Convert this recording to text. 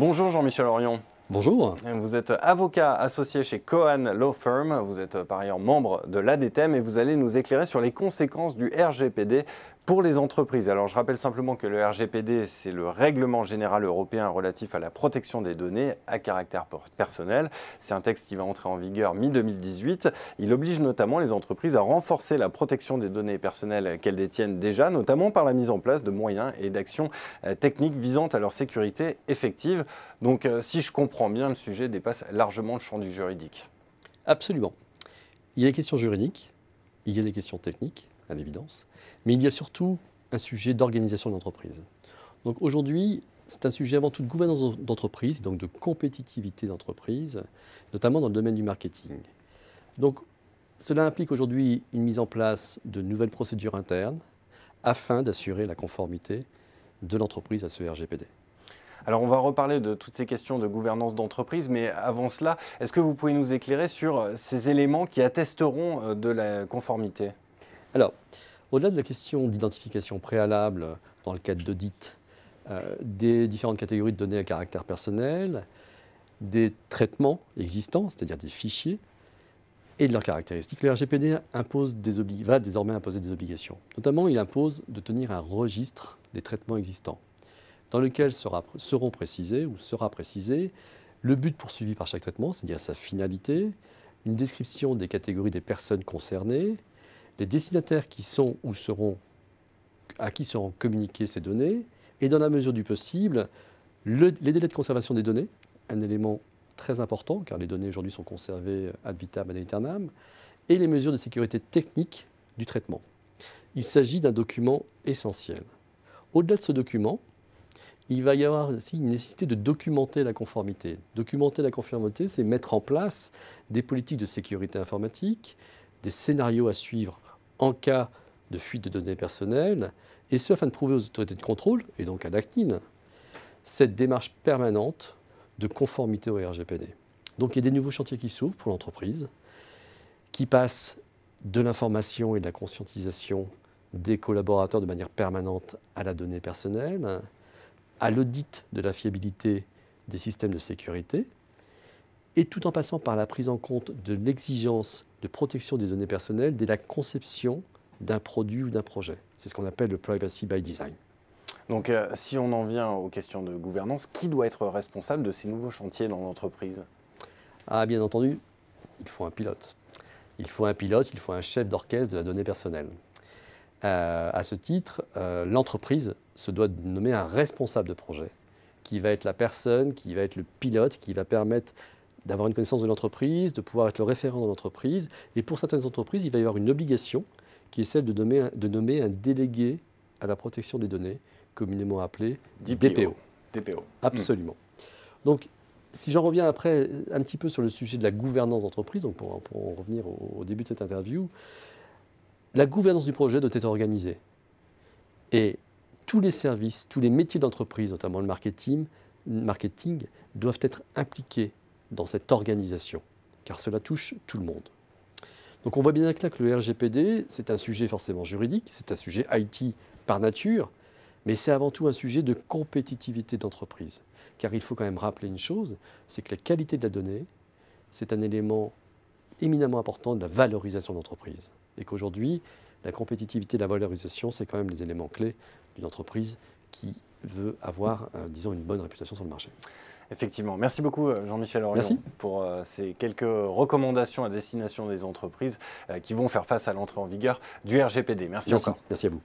Bonjour Jean-Michel Orion. Bonjour. Vous êtes avocat associé chez Cohen Law Firm, vous êtes par ailleurs membre de l'ADTEM et vous allez nous éclairer sur les conséquences du RGPD pour les entreprises. Alors je rappelle simplement que le RGPD, c'est le règlement général européen relatif à la protection des données à caractère personnel. C'est un texte qui va entrer en vigueur mi-2018. Il oblige notamment les entreprises à renforcer la protection des données personnelles qu'elles détiennent déjà, notamment par la mise en place de moyens et d'actions techniques visant à leur sécurité effective. Donc si je comprends bien, le sujet dépasse largement le champ du juridique. Absolument. Il y a des questions juridiques, il y a des questions techniques, à l'évidence, mais il y a surtout un sujet d'organisation de l'entreprise. Donc aujourd'hui, c'est un sujet avant tout de gouvernance d'entreprise, donc de compétitivité d'entreprise, notamment dans le domaine du marketing. Donc cela implique aujourd'hui une mise en place de nouvelles procédures internes afin d'assurer la conformité de l'entreprise à ce RGPD. Alors on va reparler de toutes ces questions de gouvernance d'entreprise, mais avant cela, est-ce que vous pouvez nous éclairer sur ces éléments qui attesteront de la conformité ? Alors, au-delà de la question d'identification préalable dans le cadre d'audit des différentes catégories de données à caractère personnel, des traitements existants, c'est-à-dire des fichiers, et de leurs caractéristiques, le RGPD va désormais imposer des obligations. Notamment, il impose de tenir un registre des traitements existants, dans lequel seront précisés ou sera précisé le but poursuivi par chaque traitement, c'est-à-dire sa finalité, une description des catégories des personnes concernées, les destinataires qui sont ou à qui seront communiquées ces données, et dans la mesure du possible, les délais de conservation des données, un élément très important, car les données aujourd'hui sont conservées ad vitam aeternam, et les mesures de sécurité technique du traitement. Il s'agit d'un document essentiel. Au-delà de ce document, il va y avoir aussi une nécessité de documenter la conformité. Documenter la conformité, c'est mettre en place des politiques de sécurité informatique, des scénarios à suivre en cas de fuite de données personnelles, et ce afin de prouver aux autorités de contrôle, et donc à la CNIL, cette démarche permanente de conformité au RGPD. Donc il y a des nouveaux chantiers qui s'ouvrent pour l'entreprise, qui passent de l'information et de la conscientisation des collaborateurs de manière permanente à la donnée personnelle, à l'audit de la fiabilité des systèmes de sécurité, et tout en passant par la prise en compte de l'exigence de protection des données personnelles dès la conception d'un produit ou d'un projet. C'est ce qu'on appelle le privacy by design. Donc si on en vient aux questions de gouvernance, qui doit être responsable de ces nouveaux chantiers dans l'entreprise ? Ah, bien entendu, il faut un pilote. Il faut un pilote, il faut un chef d'orchestre de la donnée personnelle. À ce titre, l'entreprise se doit de nommer un responsable de projet, qui va être la personne, qui va être le pilote, qui va permettre d'avoir une connaissance de l'entreprise, de pouvoir être le référent dans l'entreprise. Et pour certaines entreprises, il va y avoir une obligation qui est celle de nommer un délégué à la protection des données, communément appelé DPO. DPO. Absolument. Donc, si j'en reviens après un petit peu sur le sujet de la gouvernance d'entreprise, donc pour en revenir au début de cette interview, la gouvernance du projet doit être organisée. Et tous les services, tous les métiers d'entreprise, notamment le marketing, doivent être impliqués dans cette organisation, car cela touche tout le monde. Donc on voit bien que là que le RGPD, c'est un sujet forcément juridique, c'est un sujet IT par nature, mais c'est avant tout un sujet de compétitivité d'entreprise. Car il faut quand même rappeler une chose, c'est que la qualité de la donnée, c'est un élément éminemment important de la valorisation de l'entreprise. Et qu'aujourd'hui, la compétitivité et la valorisation, c'est quand même les éléments clés d'une entreprise qui veut avoir, disons, une bonne réputation sur le marché. Effectivement. Merci beaucoup Jean-Michel Orion pour ces quelques recommandations à destination des entreprises qui vont faire face à l'entrée en vigueur du RGPD. Merci encore. Merci à vous.